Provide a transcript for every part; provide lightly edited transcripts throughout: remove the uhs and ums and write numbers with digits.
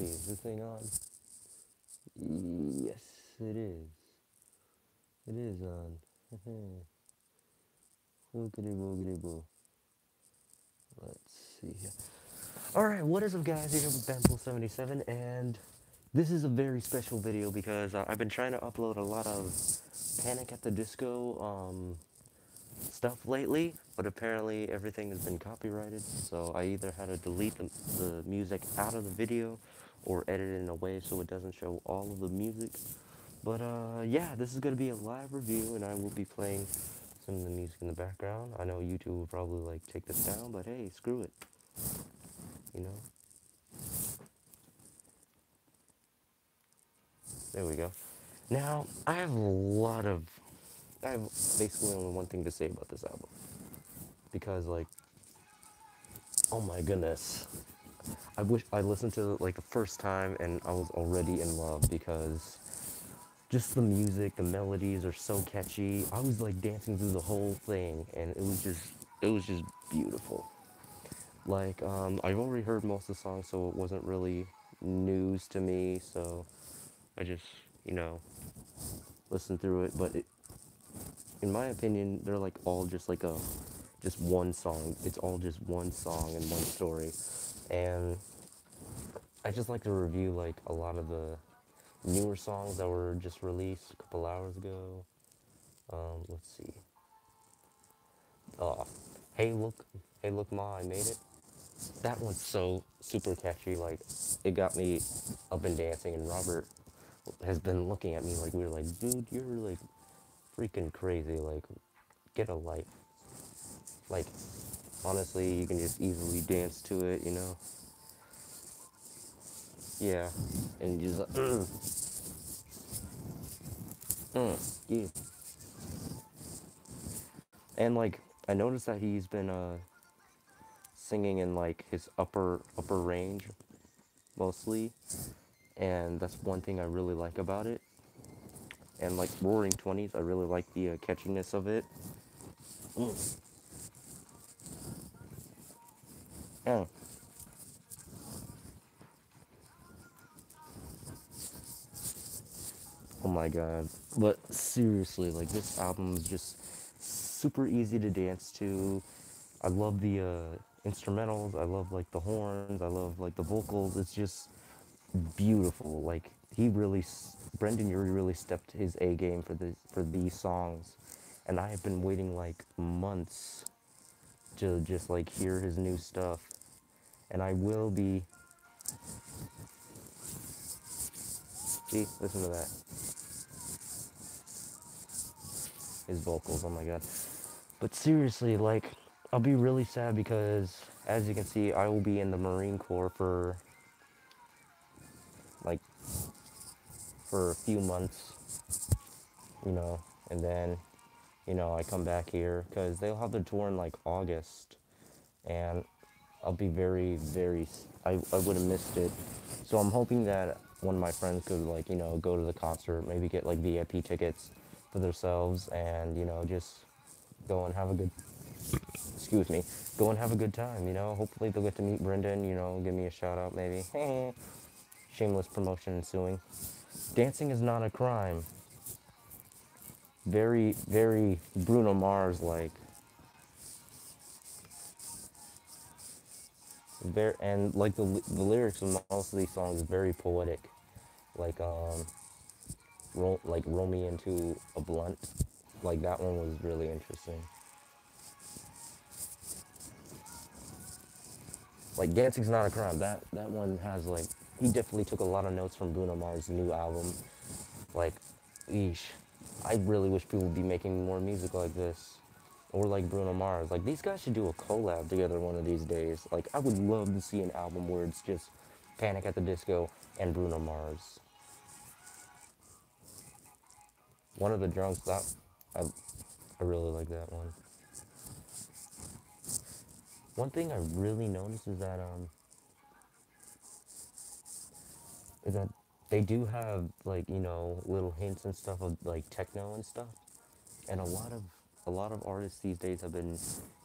see, is this thing on? Yes, it is. It is on. Woogity woogity boo. Let's see here. Alright, what is up guys, here with Bample77, and this is a very special video because I've been trying to upload a lot of Panic at the Disco stuff lately, but apparently everything has been copyrighted, so I either had to delete the music out of the video or edit it in a way so it doesn't show all of the music. But yeah, this is going to be a live review, and I will be playing some of the music in the background. I know YouTube will probably like take this down, but hey, screw it, you know? There we go. Now, I have basically only one thing to say about this album. Because, like, oh my goodness. I wish I listened to it, like, the first time and I was already in love because just the music, the melodies are so catchy. I was, like, dancing through the whole thing and it was just beautiful. Like, I've already heard most of the songs, so it wasn't really news to me, so I just, you know, listened through it, but in my opinion, they're like all just like just one song. It's all just one song and one story. And I just like to review like a lot of the newer songs that were just released a couple hours ago. Let's see. Uh, hey look, hey look, ma, I made it. That one's so super catchy. Like it got me up and dancing. And Robert has been looking at me like we were like, dude, you're like freaking crazy. Like, get a life. Like, honestly, you can just easily dance to it, you know? Yeah. And just like, yeah. And like, I noticed that he's been singing in like his upper range mostly, and that's one thing I really like about it. And like Roaring Twenties, I really like the catchiness of it. Mm. Yeah. Oh my god. But seriously, like this album is just super easy to dance to. I love the instrumentals. I love like the horns. I love like the vocals. It's just beautiful. Like Brendan Urie really stepped his A game for these songs, and I have been waiting like months to just like hear his new stuff, and I will be. See, listen to that. His vocals. Oh my god. But seriously, like I'll be really sad because as you can see, I will be in the Marine Corps like for a few months, you know, and then, you know, I come back here because they'll have the tour in like August, and I'll be I would have missed it. So I'm hoping that one of my friends could like, you know, go to the concert, maybe get like VIP tickets for themselves and, you know, just go and have a good, excuse me, go and have a good time, you know. Hopefully they'll get to meet Brendan, you know, give me a shout out maybe. Shameless promotion ensuing. Dancing is not a crime. Very Bruno Mars like. Very, and like the lyrics of most of these songs is very poetic. Like like roll me into a blunt. Like that one was really interesting. Like dancing's not a crime. That one has like he definitely took a lot of notes from Bruno Mars' new album. Like, eesh, I really wish people would be making more music like this. Or like Bruno Mars. Like these guys should do a collab together one of these days. Like I would love to see an album where it's just Panic at the Disco and Bruno Mars. One of the drunks that I really like that one. One thing I really noticed is that they do have like, you know, little hints and stuff of like techno and stuff. And a lot of artists these days have been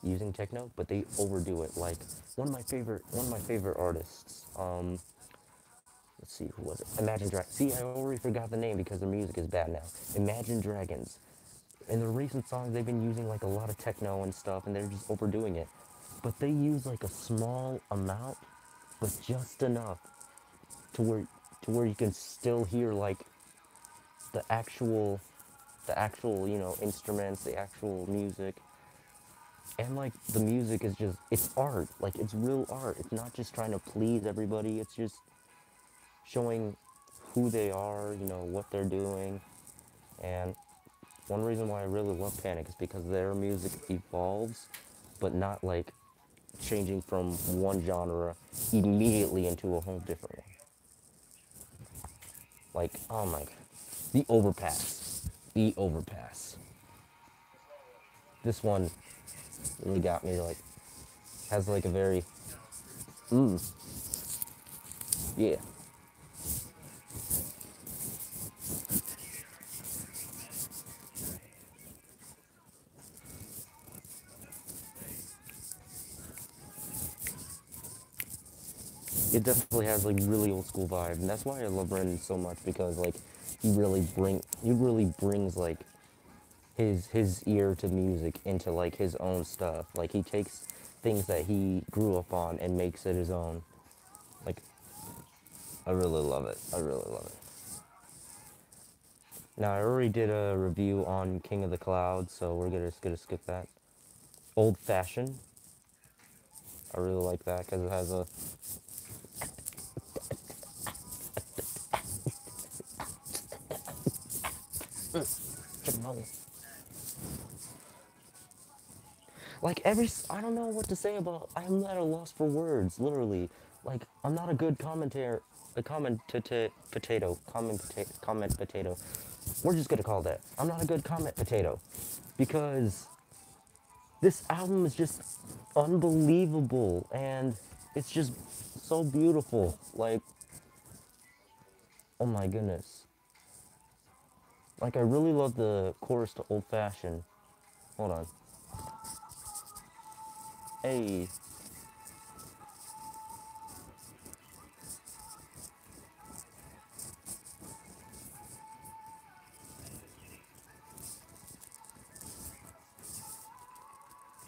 using techno, but they overdo it. Like one of my favorite artists, Let's see, who was it? Imagine Dragons. See, I already forgot the name because their music is bad now. Imagine Dragons. In the recent songs, they've been using like a lot of techno and stuff, and they're just overdoing it. But they use like a small amount, but just enough to where you can still hear like the actual instruments, the actual music. And like the music is just, it's art, like it's real art. It's not just trying to please everybody, it's just showing who they are, what they're doing. And one reason why I really love Panic is because their music evolves, but not like changing from one genre immediately into a whole different one. Like, oh my, the Overpass. The Overpass. This one really got me, like, has like a very, yeah. It definitely has like really old school vibe, and that's why I love Brendan so much, because like he really brings like his ear to music into like his own stuff. Like he takes things that he grew up on and makes it his own. Like I really love it. I really love it. Now I already did a review on King of the Clouds, so we're gonna skip that. Old Fashioned. I really like that because it has a like I don't know what to say about. I'm at a loss for words, literally. Like I'm not a good commentator, comment potato. We're just gonna call that. I'm not a good comment potato, because this album is just unbelievable, and it's just so beautiful. Like, oh my goodness. Like I really love the chorus to Old Fashioned. Hold on. Hey.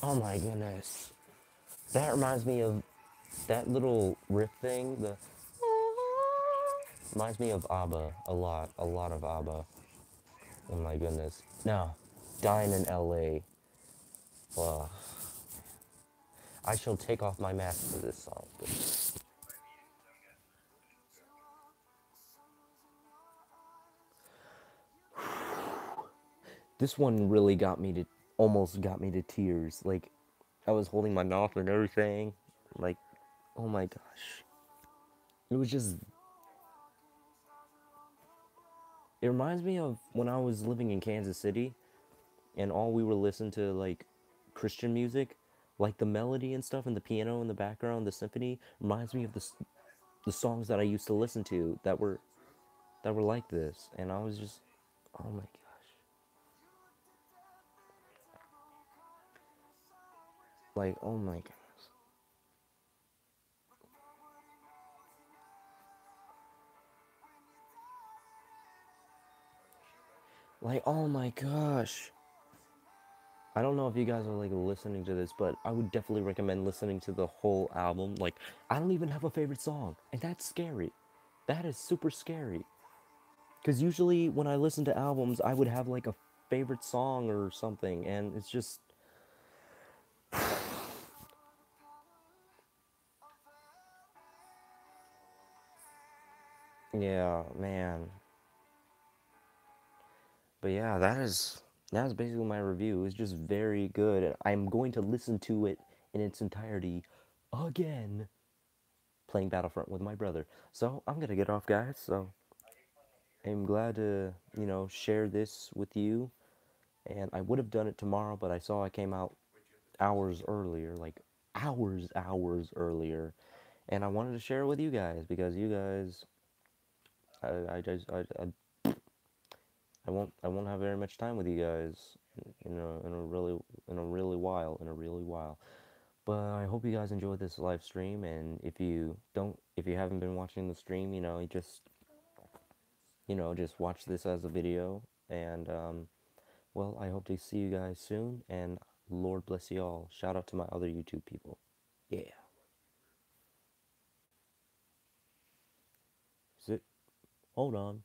Oh my goodness. That reminds me of that little riff thing. The reminds me of ABBA a lot of ABBA. Oh my goodness. Now, Dying in LA. Well, I shall take off my mask for this song. This one really almost got me to tears. Like, I was holding my mouth and everything. Like, oh my gosh. It was just, it reminds me of when I was living in Kansas City and all we were listening to, like, Christian music. Like, the melody and stuff and the piano in the background, the symphony, reminds me of the songs that I used to listen to that were like this. And I was just, oh my gosh. Like, oh my goodness. Like, oh my gosh. I don't know if you guys are like listening to this, but I would definitely recommend listening to the whole album. Like, I don't even have a favorite song, and that's scary. That is super scary. Because usually when I listen to albums, I would have like a favorite song or something, and it's just, yeah, man. But yeah, that is basically my review. It's just very good. I'm going to listen to it in its entirety again, playing Battlefront with my brother. So I'm gonna get off, guys. So I'm glad to, share this with you. And I would have done it tomorrow, but I saw I came out hours earlier, like hours earlier. And I wanted to share it with you guys because you guys, I just, I won't have very much time with you guys in a really while, But I hope you guys enjoyed this live stream. And if you don't, if you haven't been watching the stream, you just just watch this as a video. And well, I hope to see you guys soon. And Lord bless you all. Shout out to my other YouTube people. Yeah. Is it? Hold on.